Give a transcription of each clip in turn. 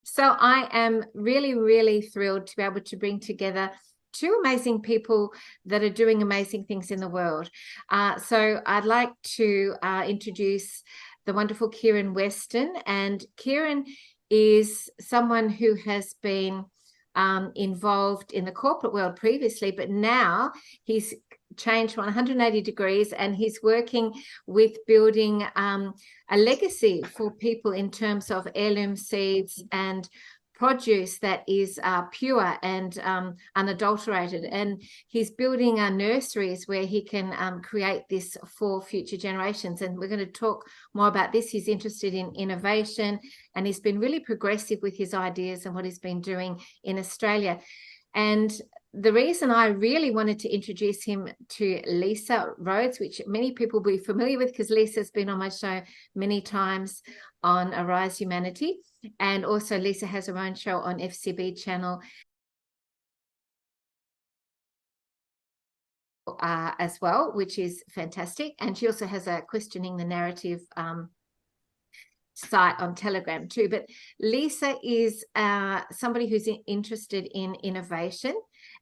So I am really, really thrilled to be able to bring together two amazing people that are doing amazing things in the world. So I'd like to introduce the wonderful Kieran Weston. And Kieran is someone who has been involved in the corporate world previously, but now he's changed 180 degrees and he's working with building a legacy for people in terms of heirloom seeds and produce that is pure and unadulterated. And he's building nurseries where he can create this for future generations. And we're going to talk more about this. He's interested in innovation and he's been really progressive with his ideas and what he's been doing in Australia. And the reason I really wanted to introduce him to Lisa Rhodes, which many people will be familiar with because Lisa's been on my show many times on Arise Humanity. And also Lisa has her own show on FCB channel as well, which is fantastic. And she also has a Questioning the Narrative site on Telegram too. But Lisa is somebody who's interested in innovation,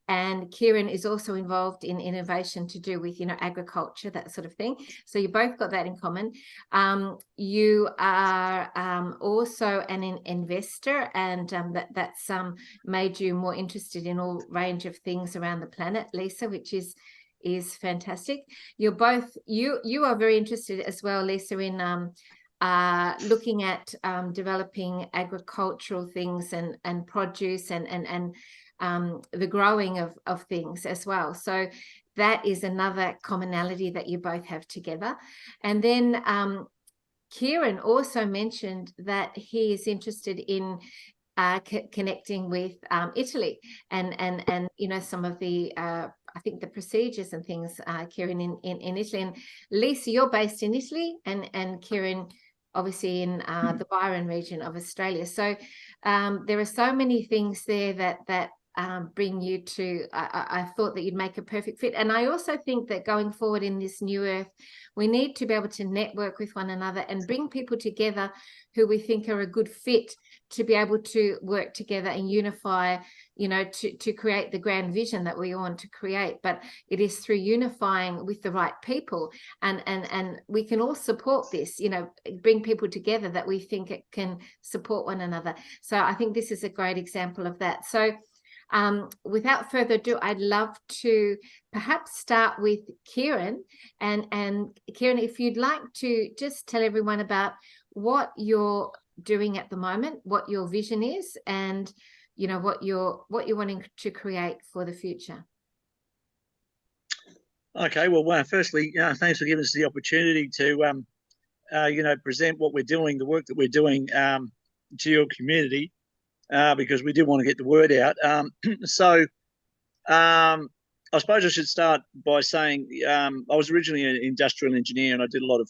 and Kieran is also involved in innovation to do with, agriculture, that sort of thing. So you both got that in common. You are also an investor, and that's made you more interested in all range of things around the planet, Lisa, which is fantastic. You're both, you are very interested as well, Lisa, in looking at developing agricultural things and produce and the growing of things as well. So that is another commonality that you both have together. And then Kieran also mentioned that he is interested in connecting with Italy and some of the I think the procedures and things, Kieran, in Italy. And Lisa, you're based in Italy, and Kieran obviously in the Byron region of Australia. So there are so many things there that bring you to, I thought that you'd make a perfect fit. And I also think that going forward in this new earth, we need to be able to network with one another and bring people together who we think are a good fit to be able to work together and unify, to create the grand vision that we want to create. But it is through unifying with the right people, and we can all support this, bring people together that we think it can support one another. So I think this is a great example of that. So without further ado, I'd love to perhaps start with Kieran. And Kieran, if you'd like to just tell everyone about what you're doing at the moment, what your vision is, and what you're wanting to create for the future. Okay, well, firstly, thanks for giving us the opportunity to present what we're doing, the work that we're doing to your community. Because we do want to get the word out. I suppose I should start by saying I was originally an industrial engineer, and I did a lot of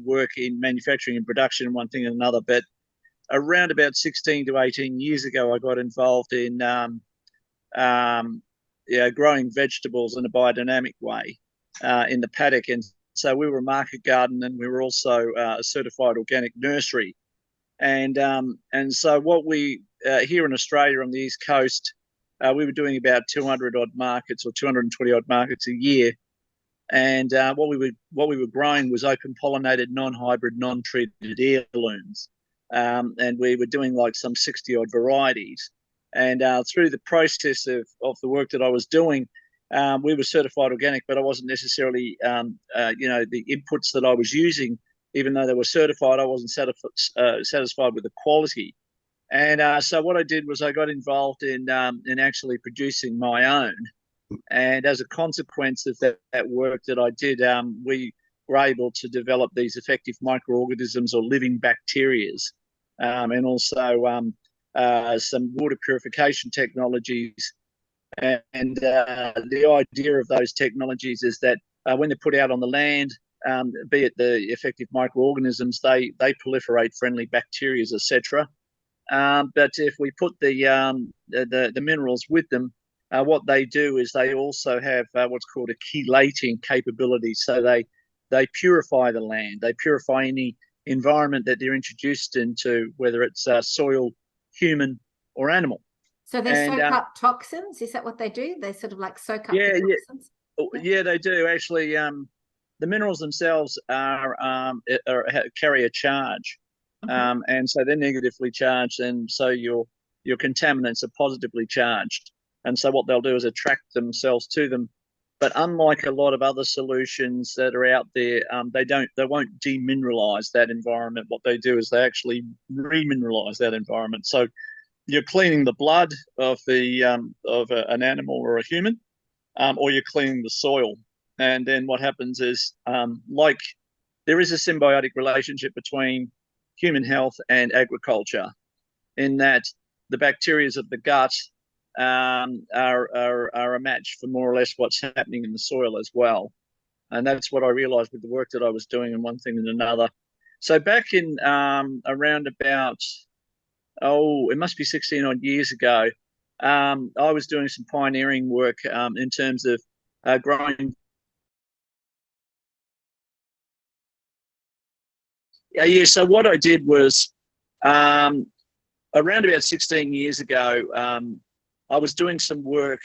work in manufacturing and production and one thing and another. But around about 16 to 18 years ago, I got involved in growing vegetables in a biodynamic way in the paddock. And so we were a market garden, and we were also a certified organic nursery. And so what we here in Australia on the East Coast, we were doing about 200 odd markets or 220 odd markets a year. And what we were growing was open pollinated, non-hybrid, non-treated heirlooms. And we were doing like some 60 odd varieties. And through the process of the work that I was doing, we were certified organic, but I wasn't necessarily, the inputs that I was using, even though they were certified, I wasn't satisfied with the quality. And so what I did was I got involved in actually producing my own. And as a consequence of that work that I did, we were able to develop these effective microorganisms or living bacterias, and also some water purification technologies. And the idea of those technologies is that when they're put out on the land, be it the effective microorganisms, they proliferate friendly bacteria, etc. But if we put the minerals with them, what they do is they also have what's called a chelating capability. So they purify the land. They purify any environment that they're introduced into, whether it's soil, human or animal. So they soak up toxins. Is that what they do? They sort of like soak up the toxins? Yeah, they do actually. The minerals themselves carry a charge, and so they're negatively charged, and so your contaminants are positively charged, and so what they'll do is attract themselves to them. But unlike a lot of other solutions that are out there, they won't demineralize that environment. What they do is they actually remineralize that environment. So you're cleaning the blood of an animal or a human, or you're cleaning the soil. And then what happens is, like, there is a symbiotic relationship between human health and agriculture, in that the bacteria of the gut are a match for more or less what's happening in the soil as well. And that's what I realized with the work that I was doing, and one thing and another. So back in around about, it must be 16 odd years ago, I was doing some pioneering work in terms of growing. Yeah. So what I did was, around about 16 years ago, I was doing some work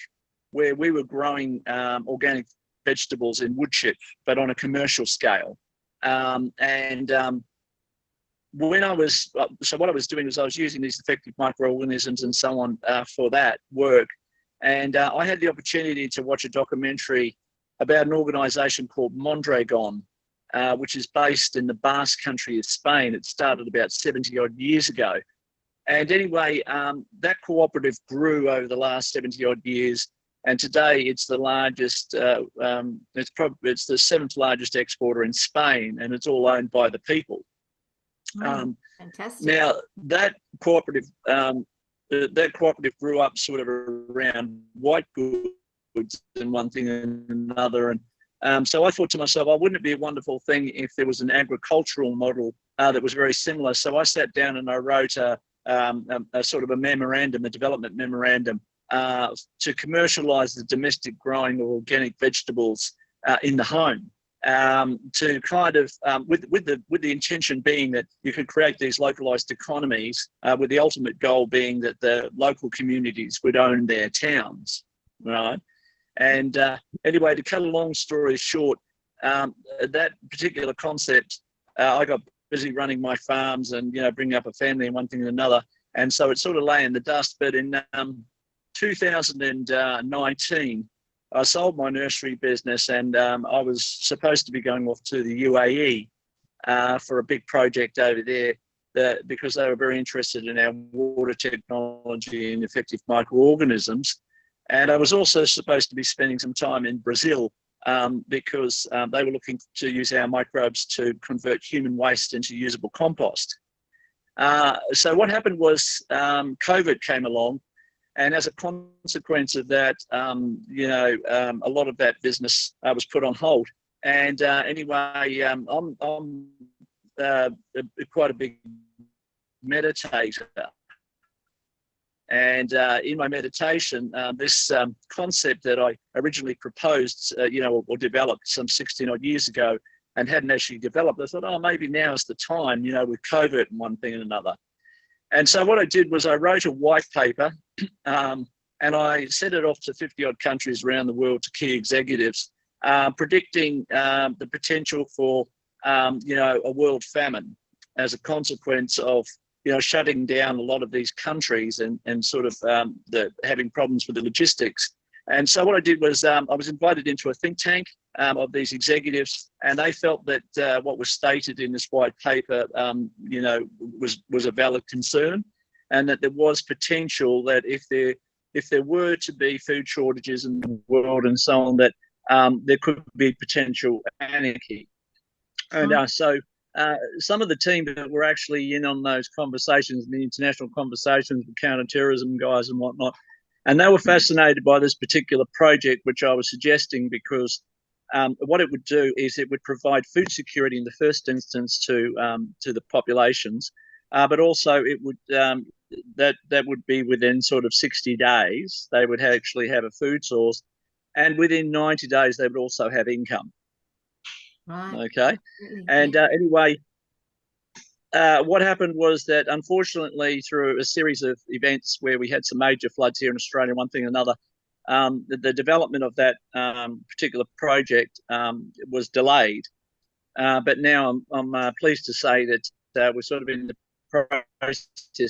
where we were growing organic vegetables in woodchip, but on a commercial scale. When I was, so what I was doing was I was using these effective microorganisms and so on for that work. And I had the opportunity to watch a documentary about an organization called Mondragon, which is based in the Basque country of Spain. It started about 70 odd years ago. And anyway, that cooperative grew over the last 70 odd years. And today it's the largest, it's the seventh largest exporter in Spain, and it's all owned by the people. Fantastic. Now that cooperative grew up sort of around white goods and one thing and another, and so I thought to myself, oh, wouldn't it be a wonderful thing if there was an agricultural model that was very similar? So I sat down and I wrote a sort of a memorandum, a development memorandum, to commercialise the domestic growing of organic vegetables in the home. To kind of, with the intention being that you could create these localized economies, with the ultimate goal being that the local communities would own their towns, right? And anyway, to cut a long story short, that particular concept, I got busy running my farms and bringing up a family and one thing and another, and so it sort of lay in the dust. But in 2019. I sold my nursery business, and I was supposed to be going off to the UAE for a big project over there, because they were very interested in our water technology and effective microorganisms. And I was also supposed to be spending some time in Brazil because they were looking to use our microbes to convert human waste into usable compost. So what happened was COVID came along. And as a consequence of that, a lot of that business was put on hold. And anyway, I'm quite a big meditator. And in my meditation, this concept that I originally proposed, or developed some 16 odd years ago and hadn't actually developed, I thought, oh, maybe now is the time, with COVID and one thing and another. And so what I did was I wrote a white paper, and I sent it off to 50 odd countries around the world to key executives, predicting the potential for, a world famine as a consequence of, shutting down a lot of these countries and sort of having problems with the logistics. And so what I did was I was invited into a think tank of these executives, and they felt that what was stated in this white paper, was a valid concern, and that there was potential that if there were to be food shortages in the world and so on, that there could be potential anarchy. And so some of the team that were actually in on those conversations, the international conversations with counterterrorism guys and whatnot, and they were fascinated by this particular project, which I was suggesting, because what it would do is it would provide food security in the first instance to the populations, but also it would that would be within sort of 60 days they would actually have a food source, and within 90 days they would also have income. Right. Okay. And anyway, what happened was that, unfortunately, through a series of events where we had some major floods here in Australia, one thing or another, the development of that particular project was delayed. But now I'm pleased to say that we're sort of in the process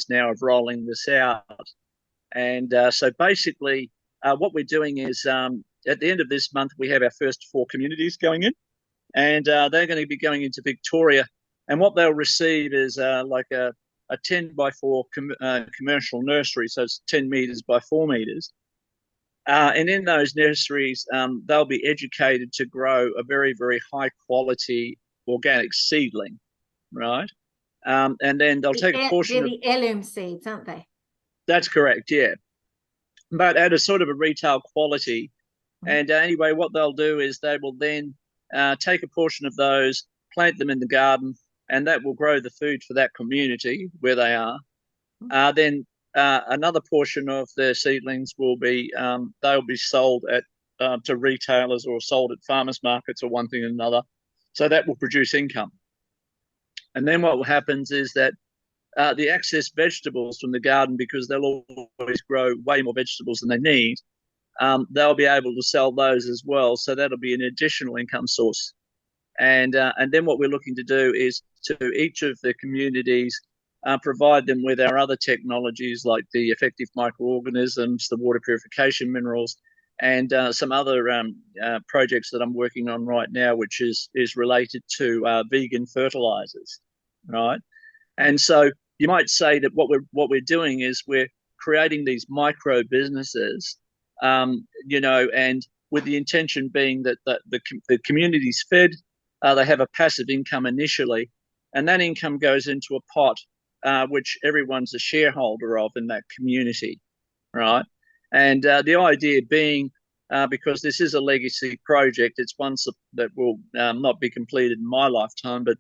now of rolling this out. And so basically, what we're doing is at the end of this month, we have our first 4 communities going in, and they're going to be going into Victoria. And what they'll receive is like a 10 by 4 commercial nursery, so it's 10 meters by 4 meters. And in those nurseries, they'll be educated to grow a very, very high quality organic seedling, right? And then they'll take a portion of the heirloom seeds, aren't they? That's correct, yeah. But at a sort of a retail quality. And anyway, what they'll do is they will then take a portion of those, plant them in the garden, and that will grow the food for that community where they are. Then another portion of their seedlings will be they'll be sold at to retailers or sold at farmers markets or one thing or another. So that will produce income. And then what happens is that the excess vegetables from the garden, because they'll always grow way more vegetables than they need, they'll be able to sell those as well. So that'll be an additional income source. And then what we're looking to do is to each of the communities provide them with our other technologies like the effective microorganisms, the water purification minerals, and some other projects that I'm working on right now, which is related to vegan fertilizers, right? And so you might say that what we're doing is we're creating these micro businesses, you know, and with the intention being that the community's fed, they have a passive income initially, and that income goes into a pot which everyone's a shareholder of in that community, right? And the idea being, because this is a legacy project, it's one that will not be completed in my lifetime, but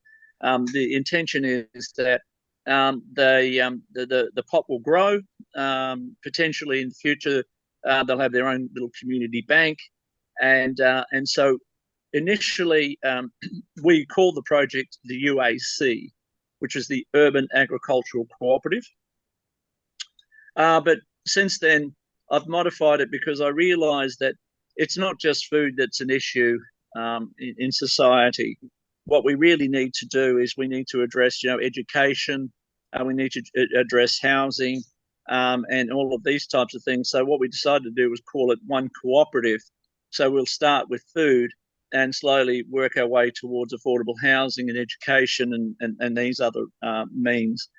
the intention is that the pot will grow. Potentially in the future, they'll have their own little community bank, and so initially we call the project the UAC, which is the Urban Agricultural Cooperative. But since then, I've modified it because I realised that it's not just food that's an issue in society. What we really need to do is we need to address, you know, education, we need to address housing, and all of these types of things. So what we decided to do was call it one cooperative. So we'll start with food and slowly work our way towards affordable housing and education and these other means.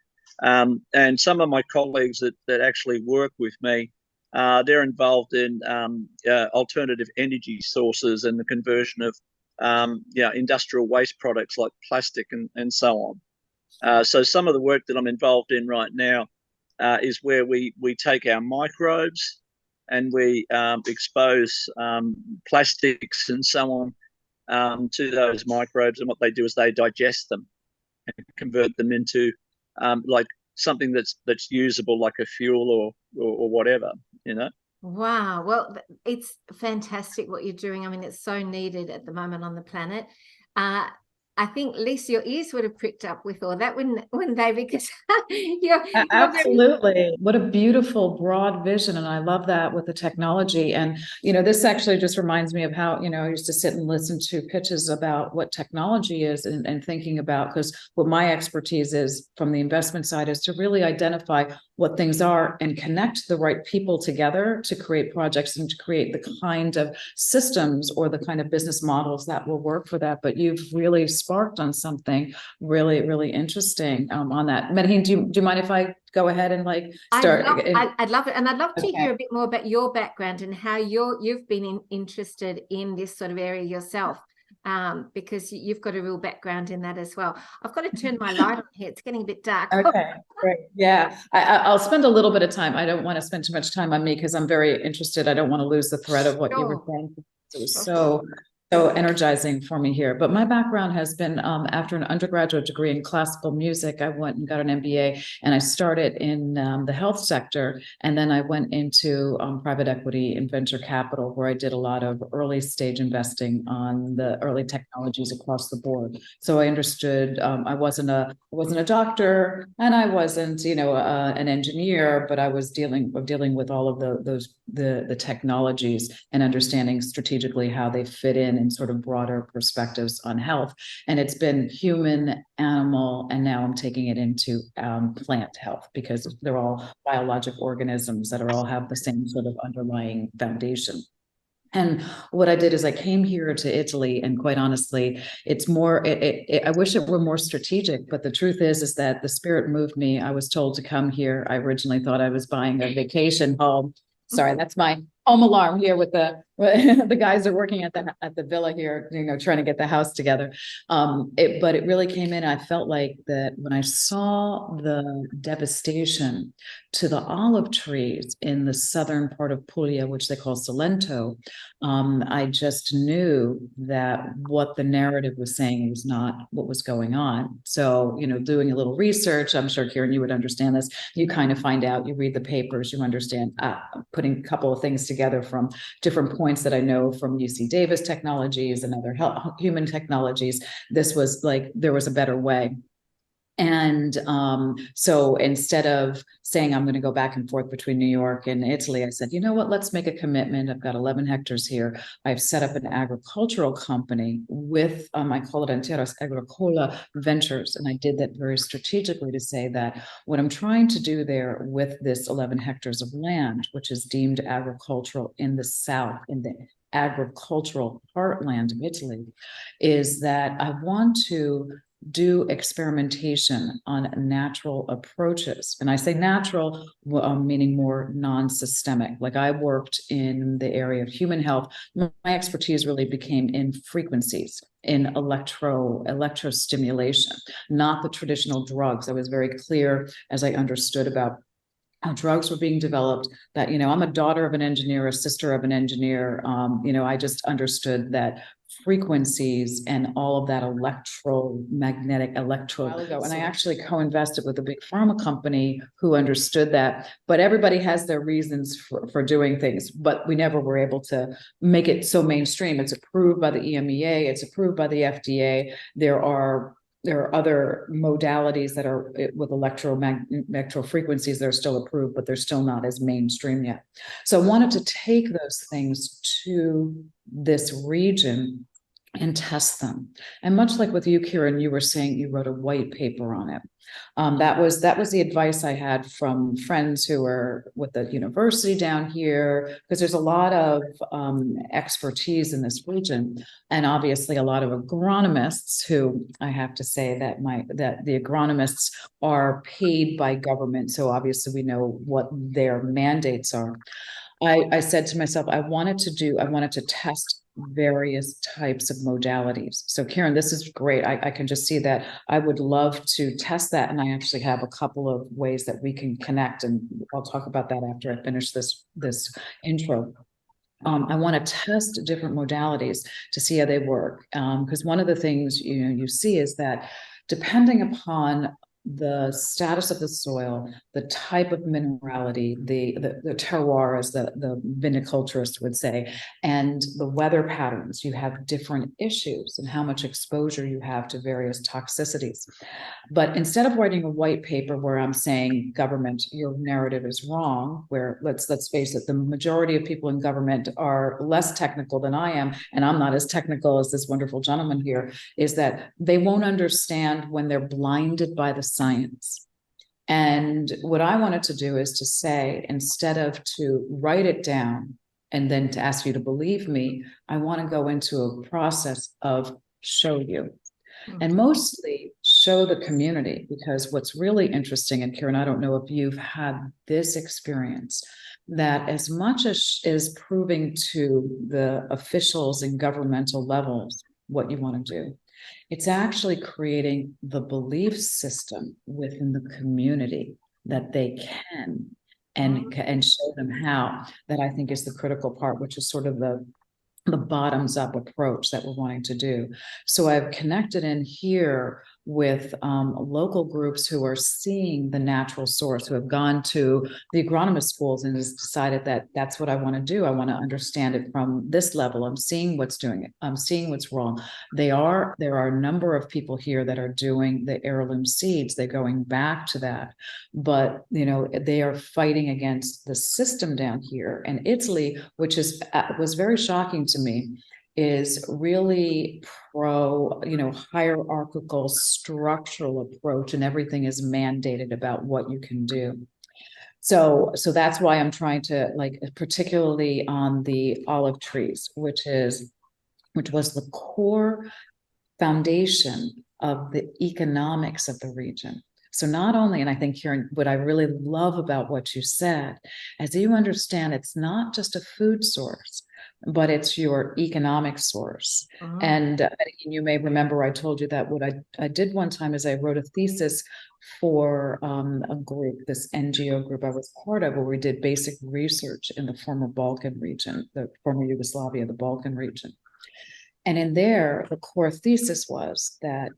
And some of my colleagues that actually work with me, they're involved in alternative energy sources and the conversion of industrial waste products like plastic and so on. So some of the work that I'm involved in right now is where we take our microbes and we expose plastics and so on to those microbes, and what they do is they digest them and convert them into like something that's usable, like a fuel or whatever, you know. Wow. Well, it's fantastic what you're doing. I mean, it's so needed at the moment on the planet. I think, Lisa, your ears would have pricked up with all that, wouldn't they? Because you're absolutely. What a beautiful broad vision. And I love that with the technology. And, you know, this actually just reminds me of how, you know, I used to sit and listen to pitches about what technology is and thinking about, because what my expertise is from the investment side is to really identify what things are and connect the right people together to create projects and to create the kind of systems or the kind of business models that will work for that. But you've really sparked on something really, really interesting on that. Medyhne, do you mind if I go ahead and like start? I'd love it. And I'd love to hear a bit more about your background and how you've been interested in this sort of area yourself. Because you've got a real background in that as well. I've got to turn my light on here. It's getting a bit dark. Okay, great. Yeah, I'll spend a little bit of time. I don't want to spend too much time on me because I'm very interested. I don't want to lose the thread of what you were saying. It was so so energizing for me here. But my background has been after an undergraduate degree in classical music, I went and got an MBA, and I started in the health sector. And then I went into private equity and venture capital, where I did a lot of early stage investing on the early technologies across the board. So I understood I wasn't a doctor, and I wasn't, an engineer, but I was dealing with all of the technologies and understanding strategically how they fit in sort of broader perspectives on health. And it's been human, animal, and now I'm taking it into plant health, because they're all biologic organisms that all have the same sort of underlying foundation. And what I did is I came here to Italy, and quite honestly, it's more, I wish it were more strategic, but the truth is that the spirit moved me. I was told to come here. I originally thought I was buying a vacation home. Sorry, that's my home alarm here with the guys are working at the villa here, trying to get the house together. But it really came in. I felt like that when I saw the devastation to the olive trees in the southern part of Puglia, which they call Salento, I just knew that what the narrative was saying was not what was going on. So, doing a little research, I'm sure, Kieran, you would understand this. You kind of find out, you read the papers, you understand, putting a couple of things together from different points that I know from UC Davis technologies and other human technologies. This was like, there was a better way. And so instead of saying I'm going to go back and forth between New York and Italy, I said, you know what, let's make a commitment. I've got 11 hectares here. I've set up an agricultural company with, I call it Anteras Agricola Ventures. And I did that very strategically to say that what I'm trying to do there with this 11 hectares of land, which is deemed agricultural in the South, in the agricultural heartland of Italy, is that I want to do experimentation on natural approaches. And I say natural, meaning more non-systemic. Like I worked in the area of human health. My expertise really became in frequencies, in electrostimulation, not the traditional drugs. I was very clear as I understood about how drugs were being developed, that, I'm a daughter of an engineer, a sister of an engineer. I just understood that frequencies and all of that electromagnetic and I actually co-invested with a big pharma company who understood that. But everybody has their reasons for doing things, but we never were able to make it so mainstream. It's approved by the EMEA, it's approved by the FDA. There are other modalities that are with electro frequencies that are still approved, but they're still not as mainstream yet. So I wanted to take those things to this region and test them. And much like with you, Kieran, you were saying you wrote a white paper on it. That was the advice I had from friends who were with the university down here, because there's a lot of expertise in this region, and obviously a lot of agronomists who, I have to say that the agronomists are paid by government, so obviously we know what their mandates are. I said to myself, I wanted to test various types of modalities. So Kieran, this is great. I can just see that. I would love to test that. And I actually have a couple of ways that we can connect. And I'll talk about that after I finish this intro. I want to test different modalities to see how they work. Because one of the things you see is that depending upon the status of the soil, the type of minerality, the terroir, as the viniculturist would say, and the weather patterns, you have different issues and how much exposure you have to various toxicities. But instead of writing a white paper where I'm saying, government, your narrative is wrong, where let's face it, the majority of people in government are less technical than I am, and I'm not as technical as this wonderful gentleman here, is that they won't understand when they're blinded by the science. And what I wanted to do is to say, instead of to write it down and then to ask you to believe me, I want to go into a process of show you. And mostly show the community, because what's really interesting, and Kieran, I don't know if you've had this experience, that as much as is proving to the officials and governmental levels what you want to do, it's actually creating the belief system within the community that they can and show them how. That I think is the critical part, which is sort of the the bottoms up approach that we're wanting to do. So I've connected in here with local groups who are seeing the natural source, who have gone to the agronomist schools and has decided that that's what I want to do. I want to understand it from this level. I'm seeing what's doing it. I'm seeing what's wrong. There are a number of people here that are doing the heirloom seeds. They're going back to that, but they are fighting against the system down here. And Italy, which was very shocking to me, is really pro, hierarchical structural approach, and everything is mandated about what you can do. So that's why I'm trying to, like, particularly on the olive trees, which was the core foundation of the economics of the region. So not only, and I think, Kieran, what I really love about what you said, as you understand, it's not just a food source, but it's your economic source. And you may remember I told you that what I did one time is I wrote a thesis for a group, this NGO group I was part of, where we did basic research in the former Balkan region, the former Yugoslavia, the Balkan region. And in there, the core thesis was that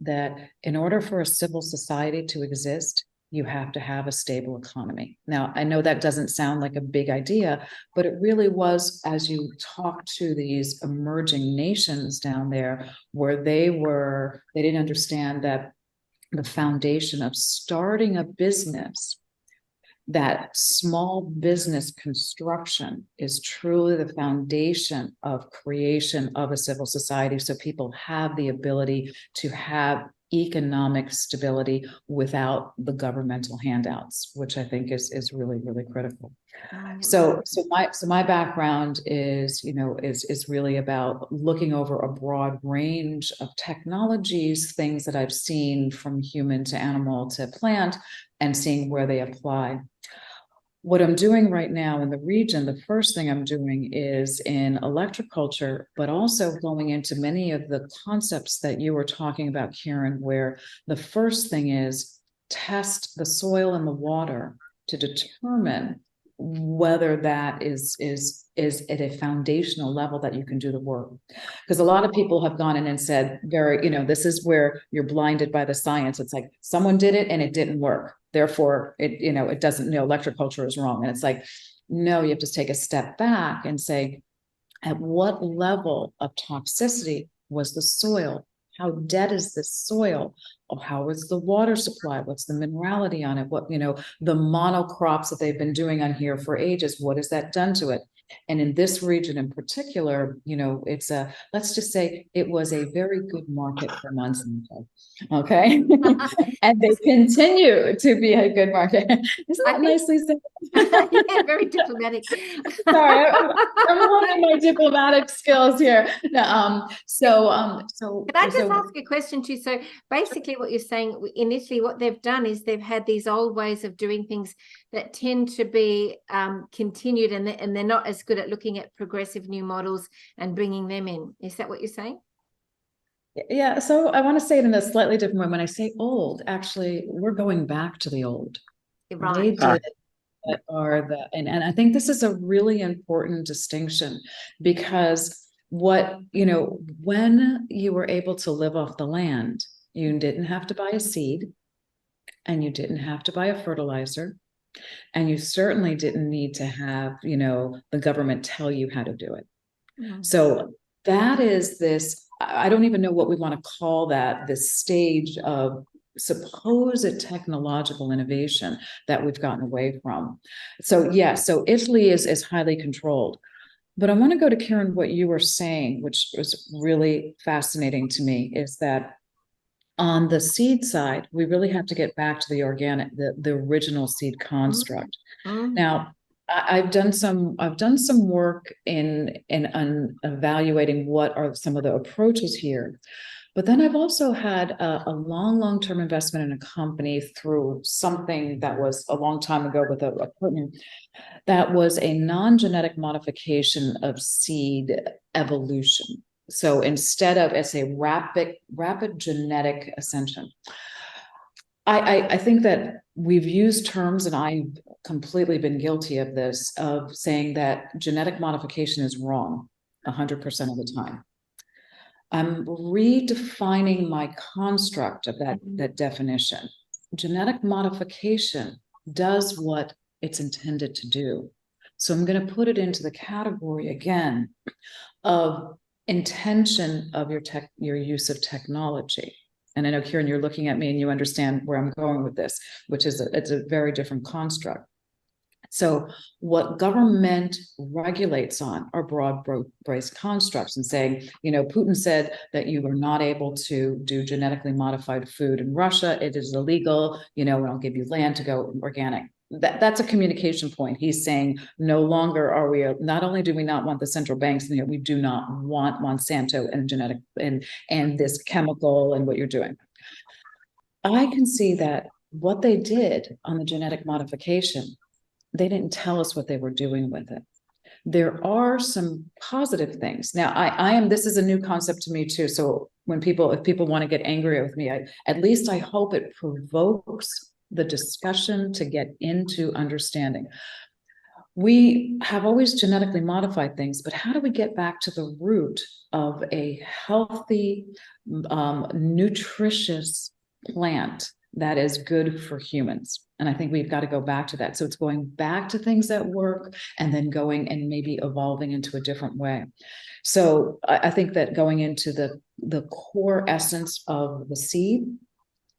that in order for a civil society to exist, you have to have a stable economy. Now, I know that doesn't sound like a big idea, but it really was, as you talk to these emerging nations down there, where they didn't understand that the foundation of starting a business, that small business construction, is truly the foundation of creation of a civil society, so people have the ability to have economic stability without the governmental handouts, which I think is really, really critical. So my background is really about looking over a broad range of technologies, things that I've seen from human to animal to plant, and seeing where they apply. What I'm doing right now in the region, the first thing I'm doing is in electroculture, but also going into many of the concepts that you were talking about, Kieran, where the first thing is test the soil and the water to determine whether that is at a foundational level that you can do the work. Because a lot of people have gone in and said, this is where you're blinded by the science. It's like someone did it and it didn't work. Therefore, it doesn't, electroculture is wrong. And it's like, no, you have to take a step back and say, at what level of toxicity was the soil? How dead is this soil? Or how is the water supply? What's the minerality on it? What, the monocrops that they've been doing on here for ages, what has that done to it? And in this region in particular, it's let's just say it was a very good market for Monsanto. Okay. And they continue to be a good market. Isn't that nicely said? Yeah, very diplomatic. Sorry, I'm learning my diplomatic skills here. No, Can I just ask a question too? So basically what you're saying, in Italy, what they've done is they've had these old ways of doing things that tend to be continued, and they're not as good at looking at progressive new models and bringing them in. Is that what you're saying? Yeah, so I want to say it in a slightly different way. When I say old, actually, we're going back to the old. Right. They did that are and I think this is a really important distinction, because when you were able to live off the land, you didn't have to buy a seed, and you didn't have to buy a fertilizer, and you certainly didn't need to have, the government tell you how to do it. So that is this, I don't even know what we want to call that, this stage of supposed technological innovation that we've gotten away from. So so Italy is highly controlled. But I want to go to, Kieran, what you were saying, which was really fascinating to me, is that on the seed side, we really have to get back to the organic, the original seed construct. Now, I've done some work in evaluating what are some of the approaches here. But then I've also had a long-term investment in a company through something that was a long time ago with a partner, that was a non-genetic modification of seed evolution. So instead of, it's a rapid genetic ascension. I think that we've used terms, and I've completely been guilty of this, of saying that genetic modification is wrong 100% of the time. I'm redefining my construct of that definition. Genetic modification does what it's intended to do. So I'm going to put it into the category again of intention of your use of technology. And I know, Kieran, you're looking at me and you understand where I'm going with this, which is it's a very different construct. So what government regulates on are broad-based constructs, and saying, Putin said that you are not able to do genetically modified food in Russia. It is illegal, and I'll give you land to go organic. That's a communication point. He's saying no longer are we, not only do we not want the central banks, we do not want Monsanto and genetic and this chemical and what you're doing. I can see that what they did on the genetic modification, they didn't tell us what they were doing with it. There are some positive things. Now, this is a new concept to me too. So if people want to get angry with me, at least I hope it provokes the discussion to get into understanding. We have always genetically modified things, but how do we get back to the root of a healthy, nutritious plant that is good for humans? And I think we've got to go back to that. So it's going back to things that work and then going and maybe evolving into a different way. So I think that going into the core essence of the seed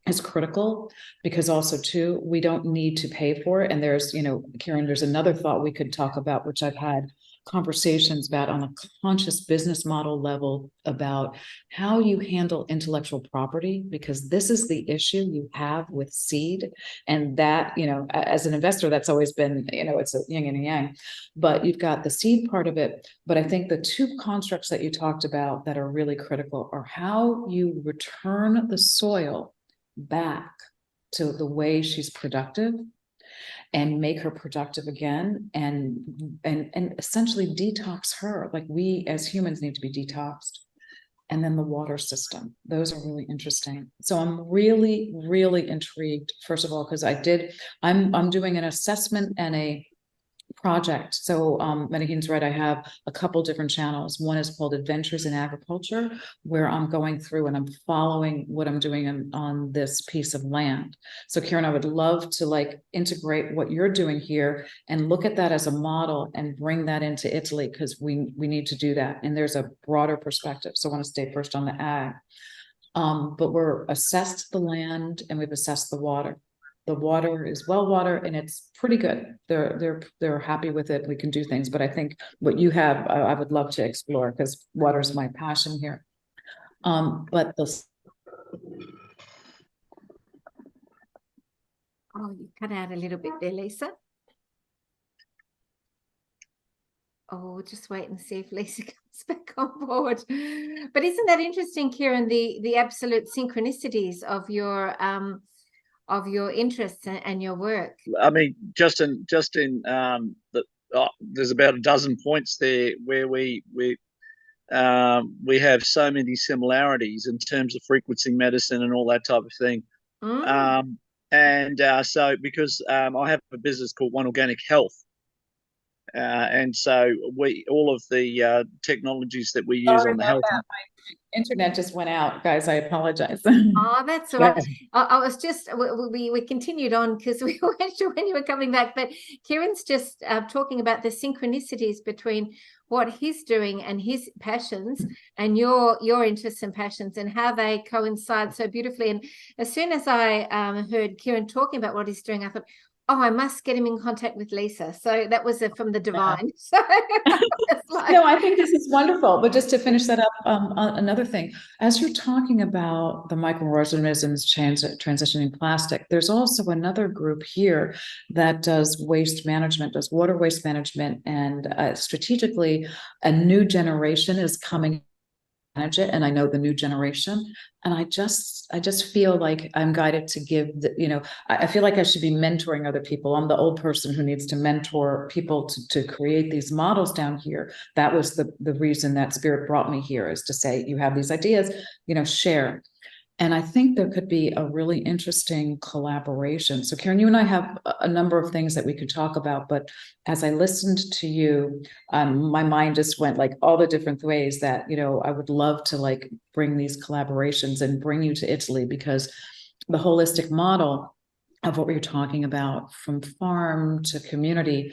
is critical, because also too, we don't need to pay for it. And there's, Kieran, there's another thought we could talk about, which I've had conversations about on a conscious business model level, about how you handle intellectual property, because this is the issue you have with seed. And that, as an investor, that's always been, it's a yin and a yang, but you've got the seed part of it. But I think the two constructs that you talked about that are really critical are how you return the soil back to the way she's productive, and make her productive again, and essentially detox her, like we as humans need to be detoxed. And then the water system, those are really interesting. So I'm really, really intrigued, first of all, because I'm doing an assessment and a project. So Medyhne's right, I have a couple different channels. One is called Adventures in Agriculture, where I'm going through and I'm following what I'm doing on this piece of land. So Kieran, I would love to integrate what you're doing here and look at that as a model and bring that into Italy, because we need to do that. And there's a broader perspective. So I want to stay first on the ag. But we're assessed the land and we've assessed the water. The water is well water and it's pretty good. They're happy with it. We can do things, but I think what you have, I would love to explore, because water is my passion here. But the you cut out a little bit there, Lisa. We'll just wait and see if Lisa comes back on board. But isn't that interesting, Kieran? The absolute synchronicities of your interests and your work. I mean, just in there's about a dozen points there where we have so many similarities in terms of frequency medicine and all that type of thing. So because I have a business called One Organic Health, and so all of the technologies that we use on the health. My internet just went out, guys. I apologize. Oh, that's all right. I was just we continued on because we weren't sure when you were coming back. But Kieran's just talking about the synchronicities between what he's doing and his passions and your interests and passions, and how they coincide so beautifully. And as soon as I heard Kieran talking about what he's doing, I thought, I must get him in contact with Lisa. So that was from the divine. So no, I think this is wonderful. But just to finish that up, another thing, as you're talking about the microorganisms transitioning plastic, there's also another group here that does waste management, does water waste management, and strategically, a new generation is coming. Manage it, and I know the new generation, and I just feel like I'm guided to give I feel like I should be mentoring other people. I'm the old person who needs to mentor people to create these models down here. That was the reason that Spirit brought me here, is to say, you have these ideas, share. And I think there could be a really interesting collaboration. So, Kieran, you and I have a number of things that we could talk about, but as I listened to you, my mind just went like all the different ways that, I would love to like bring these collaborations and bring you to Italy, because the holistic model of what we're talking about, from farm to community,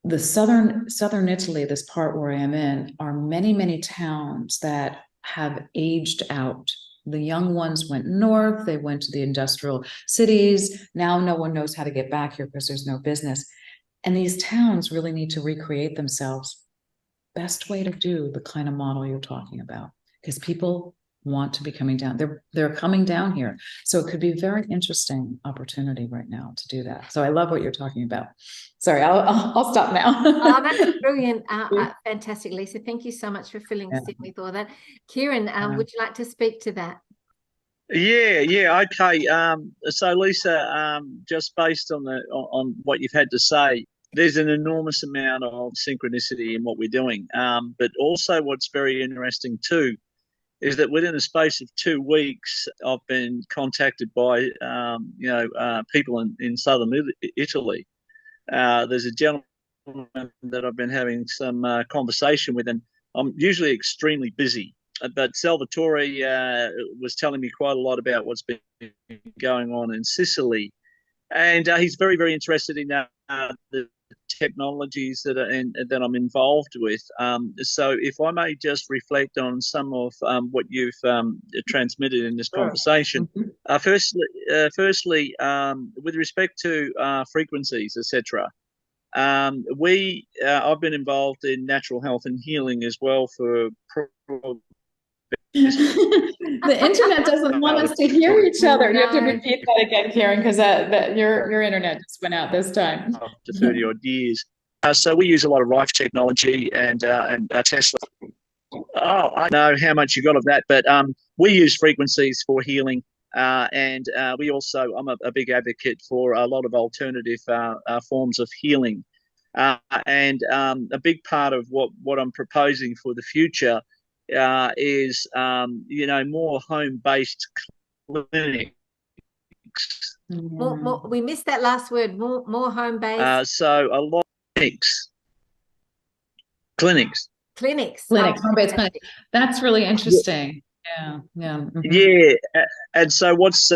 the southern Italy, this part where I am in, are many towns that have aged out. The young ones went north, they went to the industrial cities. Now no one knows how to get back here because there's no business. And these towns really need to recreate themselves. Best way to do the kind of model you're talking about, because people want to be coming down. They're coming down here. So it could be a very interesting opportunity right now to do that. So I love what you're talking about. Sorry, I'll stop now. Oh, that's brilliant. Fantastic, Lisa. Thank you so much for filling us in with all that. Kieran, would you like to speak to that? Yeah, okay. So Lisa, just based on what you've had to say, there's an enormous amount of synchronicity in what we're doing. But also what's very interesting too is that within the space of 2 weeks, I've been contacted by people in southern Italy. There's a gentleman that I've been having some conversation with, and I'm usually extremely busy. But Salvatore was telling me quite a lot about what's been going on in Sicily, and he's very interested in the technologies that I'm involved with. So if I may just reflect on some of what you've transmitted in this conversation. Firstly, with respect to frequencies, etc. I've been involved in natural health and healing as well for. The internet doesn't want us to hear each other. You have to repeat that again, Kieran, because your internet just went out this time. After 30 odd years. So we use a lot of Rife technology and Tesla. Oh, I know how much you got of that, but we use frequencies for healing. And we also, I'm a big advocate for a lot of alternative forms of healing. And a big part of what I'm proposing for the future is, more home-based clinics. We missed that last word. More home-based. So a lot of clinics. Home-based clinics. That's really interesting. Yeah. Yeah, and so what's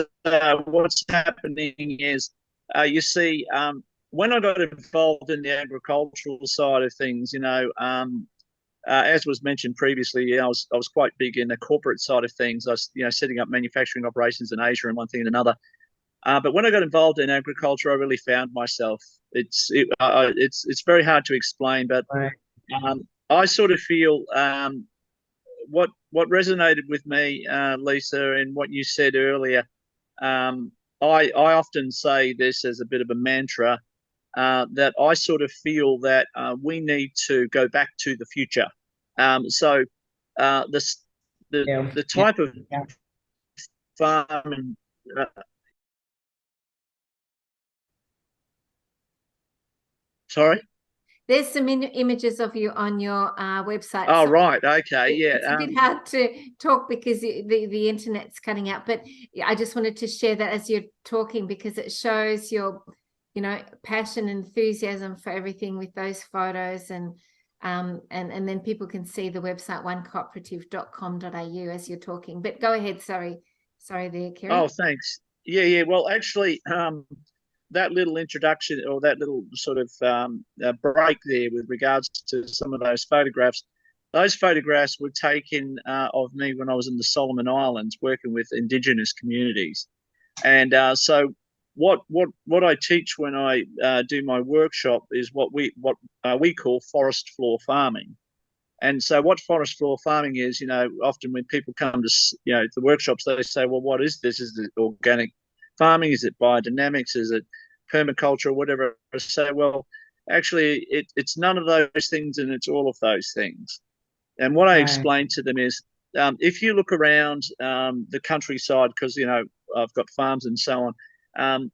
happening is, you see, when I got involved in the agricultural side of things, as was mentioned previously, I was quite big in the corporate side of things. I was, setting up manufacturing operations in Asia and one thing and another. But when I got involved in agriculture, I really found myself. It's very hard to explain, but I sort of feel what resonated with me, Lisa, and what you said earlier. I often say this as a bit of a mantra, that I sort of feel that we need to go back to the future. So the type of farming. Sorry? There's some images of you on your website. Oh, so right. Okay. Yeah. It's a bit hard to talk because the internet's cutting out. But I just wanted to share that as you're talking, because it shows your, passion and enthusiasm for everything with those photos. And then people can see the website onecooperative.com.au as you're talking. But go ahead. Sorry there, Kieran. Oh, thanks. Yeah. Well, actually, that little introduction, or that little sort of break there with regards to some of those photographs were taken of me when I was in the Solomon Islands working with Indigenous communities. And so what I teach when I do my workshop is what we call forest floor farming. And so what forest floor farming is, often when people come to the workshops, they say, well, what is this? Is it organic farming? Is it biodynamics? Is it permaculture or whatever? I say, well, actually, it's none of those things, and it's all of those things. And what I explain to them is, if you look around the countryside, because I've got farms and so on,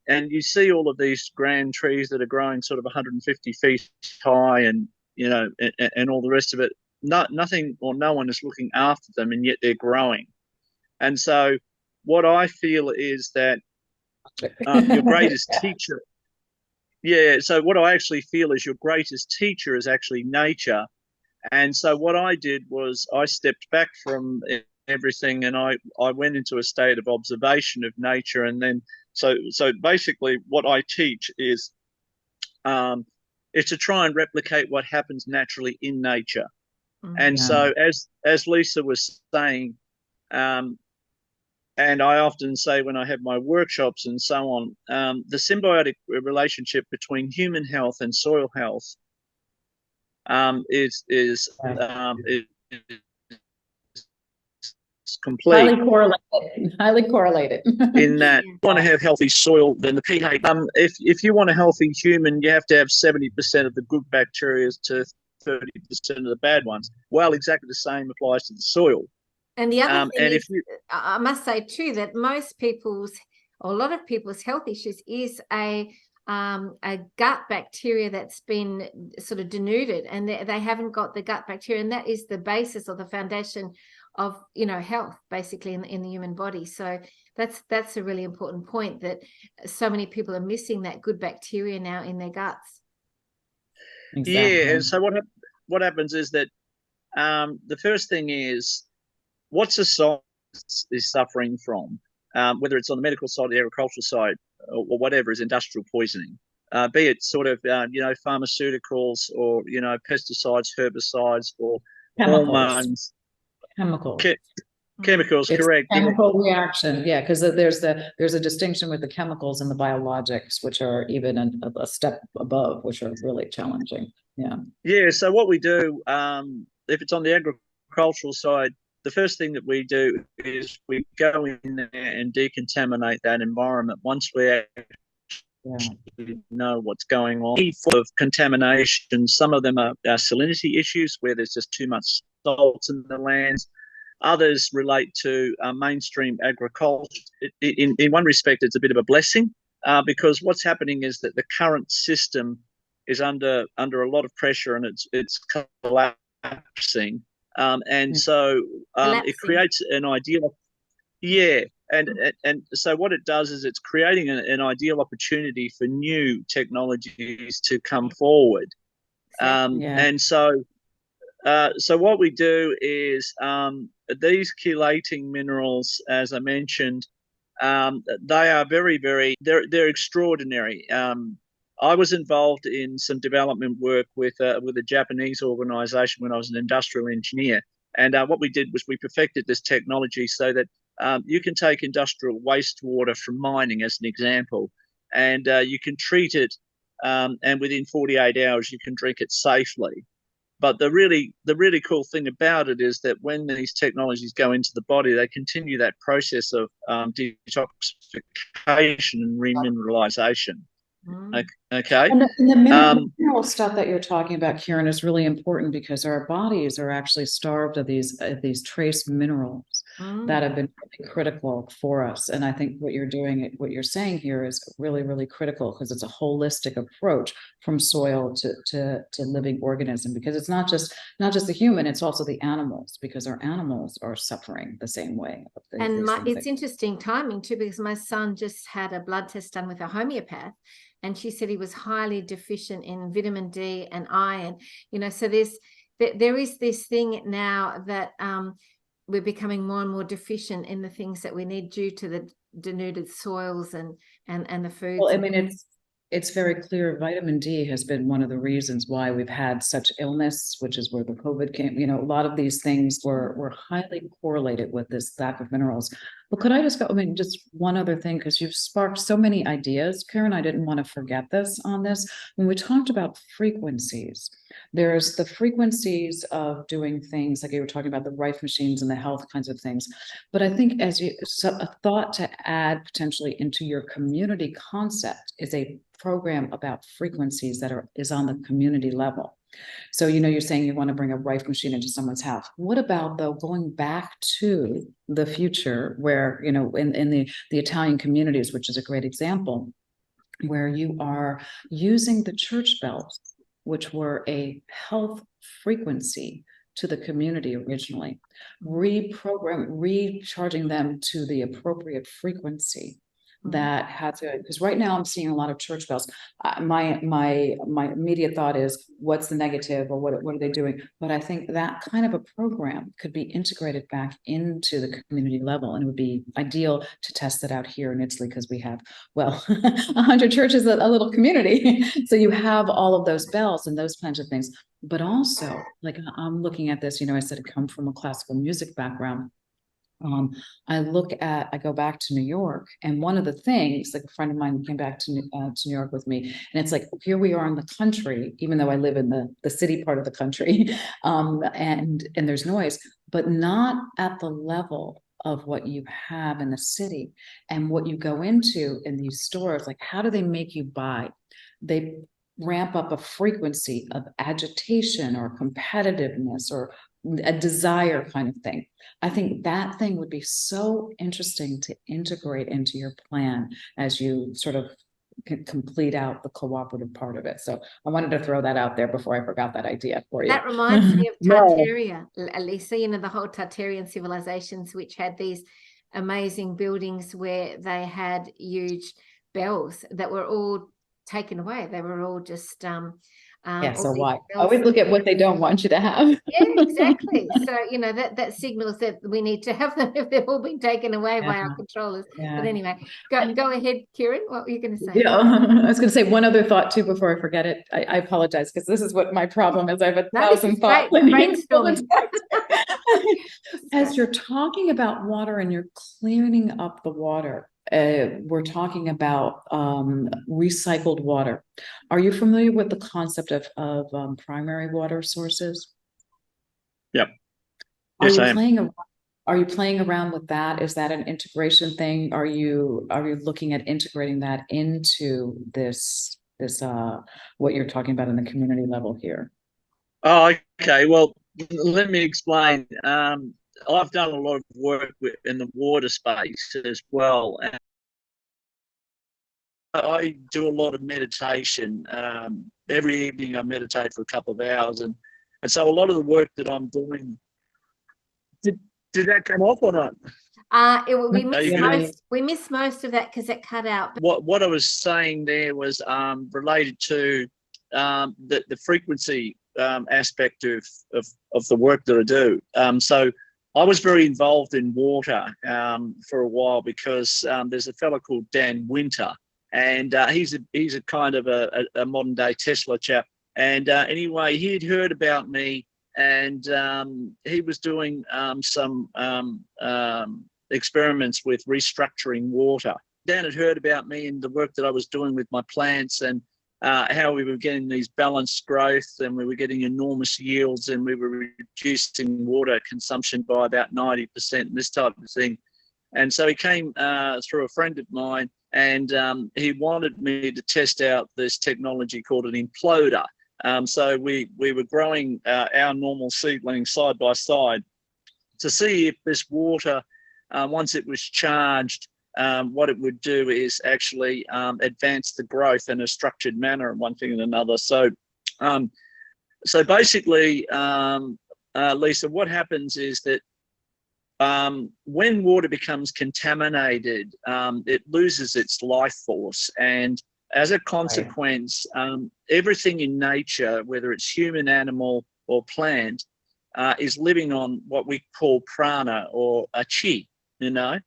and you see all of these grand trees that are growing sort of 150 feet high, and and all the rest of it. Nothing or no one is looking after them, and yet they're growing. And so what I feel is that your greatest teacher. Yeah, so what I actually feel is your greatest teacher is actually nature. And so what I did was I stepped back from everything, and I went into a state of observation of nature. And then so basically what I teach um, is to try and replicate what happens naturally in nature. And Yeah. so as Lisa was saying, um, and I often say when I have my workshops and so on, the symbiotic relationship between human health and soil health is complete. Highly correlated. In that, you want to have healthy soil, then the pH. If you want a healthy human, you have to have 70% of the good bacteria to 30% of the bad ones. Well, exactly the same applies to the soil. And the other thing is, I must say too, that most people's, or a lot of people's health issues is a gut bacteria that's been sort of denuded, and they haven't got the gut bacteria, and that is the basis or the foundation of, you know, health basically in the human body. So that's a really important point, that so many people are missing that good bacteria now in their guts. Exactly. Yeah, and so what happens is that the first thing is what society is suffering from, whether it's on the medical side, the agricultural side, or whatever, is industrial poisoning, be it sort of, pharmaceuticals or, pesticides, herbicides, or hormones. Chemicals, it's correct. Chemical reaction, yeah, because there's a distinction with the chemicals and the biologics, which are even a step above, which are really challenging. Yeah. So what we do, if it's on the agricultural side, the first thing that we do is we go in there and decontaminate that environment. Once we actually know what's going on, full of contamination. Some of them are salinity issues, where there's just too much salt in the lands. Others relate to mainstream agriculture. In one respect, it's a bit of a blessing, because what's happening is that the current system is under a lot of pressure, and it's collapsing. So it creates an ideal. Yeah. And so what it does is it's creating an ideal opportunity for new technologies to come forward. And so what we do is, these chelating minerals, as I mentioned, they are very, very, they're extraordinary. I was involved in some development work with a Japanese organization when I was an industrial engineer. And what we did was we perfected this technology so that you can take industrial wastewater from mining, as an example, and you can treat it, and within 48 hours you can drink it safely. But the really cool thing about it is that when these technologies go into the body, they continue that process of detoxification and remineralization. Okay. And the mineral stuff that you're talking about, Kieran, is really important, because our bodies are actually starved of these trace minerals that have been really critical for us. And I think what you're saying here is really, really critical, because it's a holistic approach from soil to living organism, because it's not just the human, it's also the animals, because our animals are suffering the same way. And it's interesting timing too, because my son just had a blood test done with a homeopath, and she said he was highly deficient in vitamin D and iron. So there is this thing now that we're becoming more and more deficient in the things that we need due to the denuded soils and the foods. Well, I mean, it's very clear vitamin D has been one of the reasons why we've had such illness, which is where the COVID came. A lot of these things were highly correlated with this lack of minerals. But could I just go, just one other thing, because you've sparked so many ideas, Kieran, I didn't want to forget this on this. When we talked about frequencies, there's the frequencies of doing things, like you were talking about the Rife machines and the health kinds of things. But I think a thought to add potentially into your community concept is a program about frequencies that is on the community level. So, you're saying you want to bring a Rife machine into someone's house. What about, though, going back to the future where, in the Italian communities, which is a great example, where you are using the church bells, which were a health frequency, to the community originally, recharging them to the appropriate frequency that had to, because right now I'm seeing a lot of church bells. My immediate thought is, what's the negative, or what are they doing? But I think that kind of a program could be integrated back into the community level, and it would be ideal to test it out here in Italy, because we have, well, 100 churches, a little community. So you have all of those bells and those kinds of things. But also, like, I'm looking at this, I said I come from a classical music background. I go back to New York, and one of the things, like, a friend of mine came back to New York with me, and it's like, here we are in the country, even though I live in the city part of the country, and there's noise, but not at the level of what you have in the city. And what you go into in these stores, like, how do they make you buy? They ramp up a frequency of agitation or competitiveness or a desire kind of thing. I think that thing would be so interesting to integrate into your plan as you sort of complete out the cooperative part of it. So I wanted to throw that out there before I forgot that idea for you. That reminds me of Tartaria, Lisa, the whole Tartarian civilizations, which had these amazing buildings where they had huge bells that were all taken away. They were all just so why? I always look at what they don't want you to have. Yeah, exactly. So that signals that we need to have them if they've all been taken away by our controllers. But anyway, go ahead, Kieran. What were you going to say? Yeah, I was going to say one other thought too before I forget it. I apologize, because this is what my problem is. I have 1,000 thoughts. Brainstorming. As you're talking about water and you're cleaning up the water, we're talking about recycled water. Are you familiar with the concept of primary water sources? Yep. Yes, I am. Are you playing around with that? Is that an integration thing? Are you looking at integrating that into this what you're talking about in the community level here? Oh, okay. Well, let me explain. I've done a lot of work in the water space as well. And I do a lot of meditation. Every evening I meditate for a couple of hours. And so a lot of the work that I'm doing, did that come off or not? We missed most of that because it cut out. What I was saying there was related to the frequency aspect of the work that I do. So I was very involved in water for a while, because there's a fellow called Dan Winter, and he's a kind of a modern day Tesla chap. And anyway, he had heard about me, and he was doing some experiments with restructuring water. Dan had heard about me and the work that I was doing with my plants, and how we were getting these balanced growth, and we were getting enormous yields, and we were reducing water consumption by about 90%, and this type of thing. And so he came through a friend of mine, and he wanted me to test out this technology called an imploder. So we were growing our normal seedlings side by side to see if this water, once it was charged, what it would do is actually advance the growth in a structured manner, and one thing and another. So basically, Lisa, what happens is that when water becomes contaminated, it loses its life force, and as a consequence, everything in nature, whether it's human, animal, or plant, is living on what we call prana, or a chi, or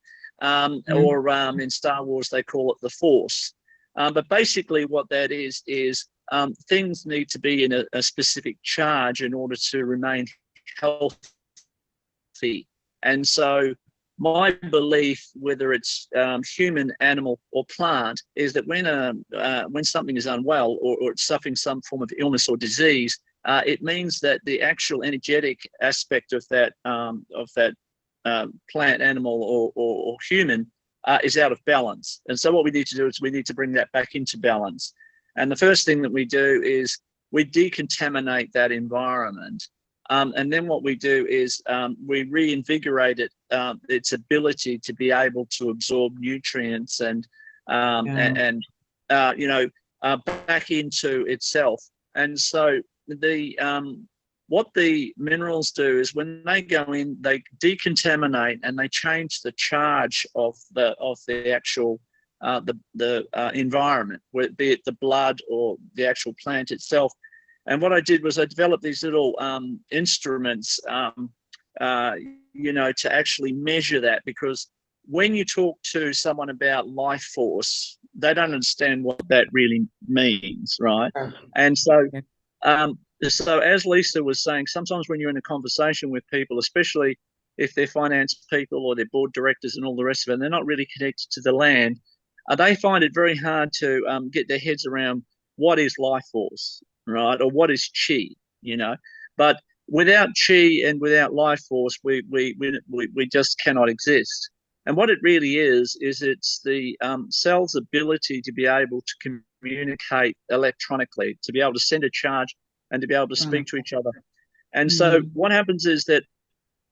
in Star Wars they call it the Force. But basically what that is things need to be in a specific charge in order to remain healthy. And so my belief, whether it's human, animal, or plant, is that when something is unwell, or it's suffering some form of illness or disease, it means that the actual energetic aspect of that plant, animal, or human is out of balance. And so what we need to do is we need to bring that back into balance. And the first thing that we do is we decontaminate that environment. And then what we do is we reinvigorate its ability to be able to absorb nutrients and back into itself. And so what the minerals do is when they go in, they decontaminate and they change the charge of the actual environment, be it the blood or the actual plant itself. And what I did was I developed these little instruments, to actually measure that, because when you talk to someone about life force, they don't understand what that really means, right? And so, so as Lisa was saying, sometimes when you're in a conversation with people, especially if they're finance people or they're board directors and all the rest of it, and they're not really connected to the land, they find it very hard to get their heads around what is life force, right, or what is chi, But without chi and without life force, we just cannot exist. And what it really is it's the cell's ability to be able to communicate electronically, to be able to send a charge and to be able to speak to each other. And so what happens is that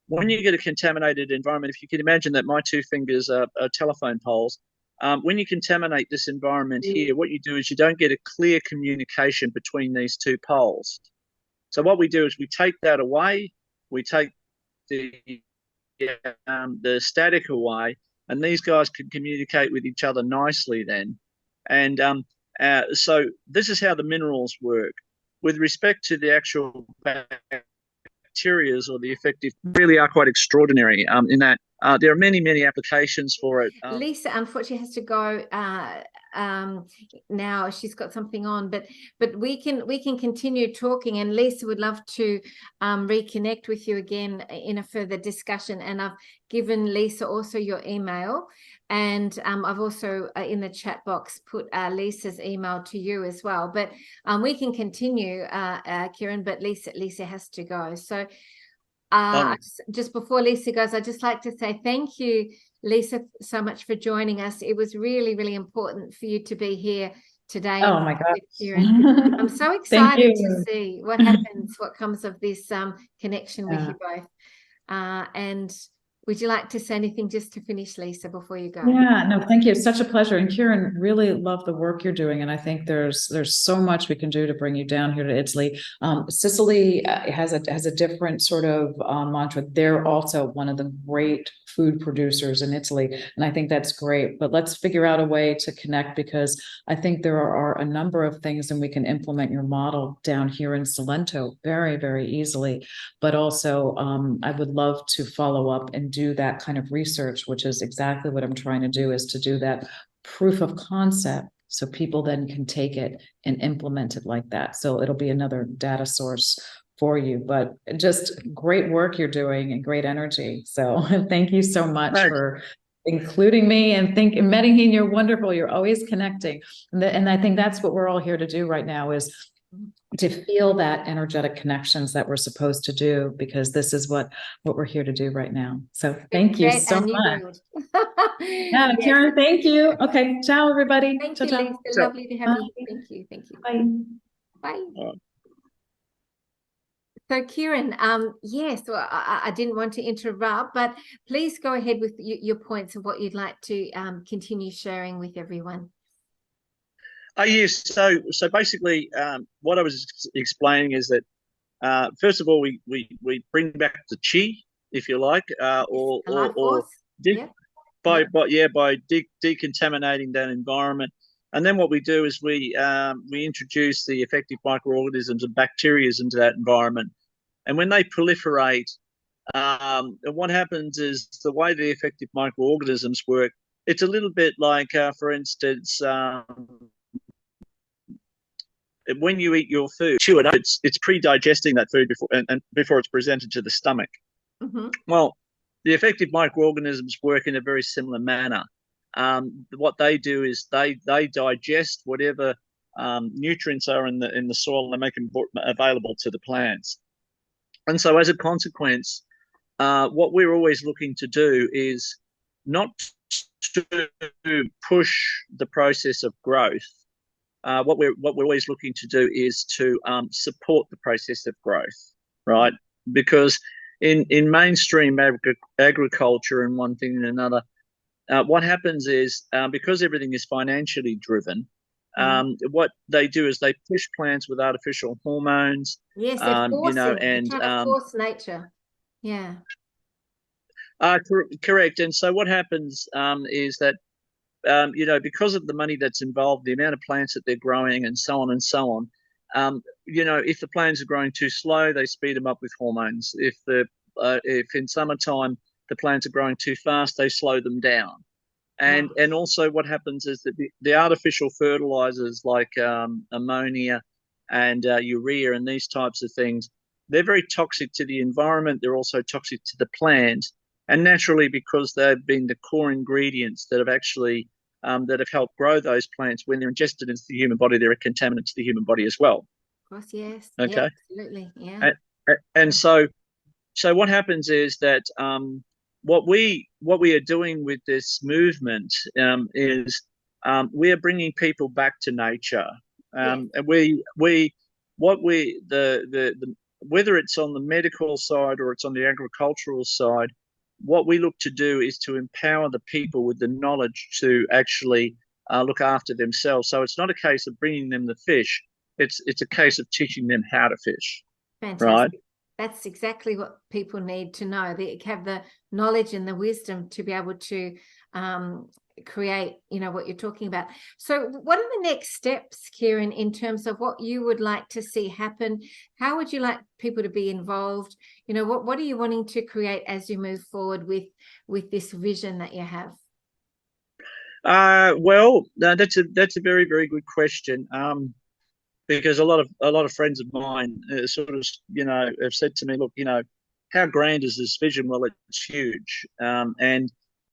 when you get a contaminated environment, if you can imagine that my two fingers are telephone poles, when you contaminate this environment here, what you do is you don't get a clear communication between these two poles. So what we do is we take that away, we take the static away, and these guys can communicate with each other nicely then. And so this is how the minerals work. With respect to the actual bacteria or the effective, really are quite extraordinary in that there are many applications for it. Lisa unfortunately has to go now. She's got something on, but we can continue talking, and Lisa would love to reconnect with you again in a further discussion. And I've given Lisa also your email, and I've also in the chat box put Lisa's email to you as well. But we can continue, Kieran, but Lisa has to go. So just before Lisa goes, I'd just like to say thank you, Lisa, so much for joining us. It was really important for you to be here today. Oh my God, Kieran. I'm so excited to see what happens, what comes of this connection with you both. And would you like to say anything just to finish, Lisa, before you go? Yeah, no, thank you. It's such a pleasure. And Kieran, really love the work you're doing. And I think there's so much we can do to bring you down here to Italy. Sicily has a different sort of mantra. They're also one of the great food producers in Italy. And I think that's great. But let's figure out a way to connect, because I think there are a number of things, and we can implement your model down here in Salento very easily. But also, I would love to follow up and do that kind of research, which is exactly what I'm trying to do, is to do that proof of concept so people then can take it and implement it like that. So it'll be another data source for you. But just great work you're doing and great energy. So thank you so much for including me, and Medyhne, you're wonderful. You're always connecting. And I think that's what we're all here to do right now, is to feel that energetic connections that we're supposed to do, because this is what we're here to do right now. So thank you so much. Yeah, yes. Kieran, thank you. Okay, ciao everybody. Thank ciao, you, ciao. Lisa. Lovely to have you. Thank you. Bye. So Kieran, yes, well, I didn't want to interrupt, but please go ahead with your points of what you'd like to continue sharing with everyone. Yes. So basically, what I was explaining is that first of all, we bring back the chi, if you like, by decontaminating that environment. And then what we do is we introduce the effective microorganisms and bacteria into that environment. And when they proliferate, what happens is the way the effective microorganisms work, it's a little bit like, for instance, when you eat your food, chew it up, it's pre-digesting that food before it's presented to the stomach. Well, the effective microorganisms work in a very similar manner. What they do is they digest whatever nutrients are in the soil, and they make them available to the plants. And so as a consequence, what we're always looking to do is not to push the process of growth. What we're always looking to do is to support the process of growth, right? Because in mainstream agriculture and one thing and another, what happens is because everything is financially driven, What they do is they push plants with artificial hormones. Yes, they're You know, forcing. and They're trying to force nature. Yeah. Correct. And so what happens is that you know, because of the money that's involved, the amount of plants that they're growing, and so on and so on. You know, if the plants are growing too slow, they speed them up with hormones. If in summertime the plants are growing too fast, they slow them down. And also what happens is that the artificial fertilizers like ammonia and urea and these types of things, they're very toxic to the environment. They're also toxic to the plant, and naturally, because they've been the core ingredients that have actually that have helped grow those plants, when they're ingested into the human body, they're a contaminant to the human body as well. Of course, yes. Okay. Yeah, absolutely. Yeah. And so what happens is that what we are doing with this movement is we are bringing people back to nature. And whether it's on the medical side or it's on the agricultural side, what we look to do is to empower the people with the knowledge to actually look after themselves. So it's not a case of bringing them the fish; it's a case of teaching them how to fish. Fantastic. Right? That's exactly what people need to know. They have the knowledge and the wisdom to be able to create, you know, what you're talking about. So what are the next steps, Kieran, in terms of what you would like to see happen? How would you like people to be involved? You know, what are you wanting to create as you move forward with this vision that you have? Well, that's a very, very good question. Because a lot of friends of mine sort of, you know, have said to me, look, you know, how grand is this vision? Well, it's huge. And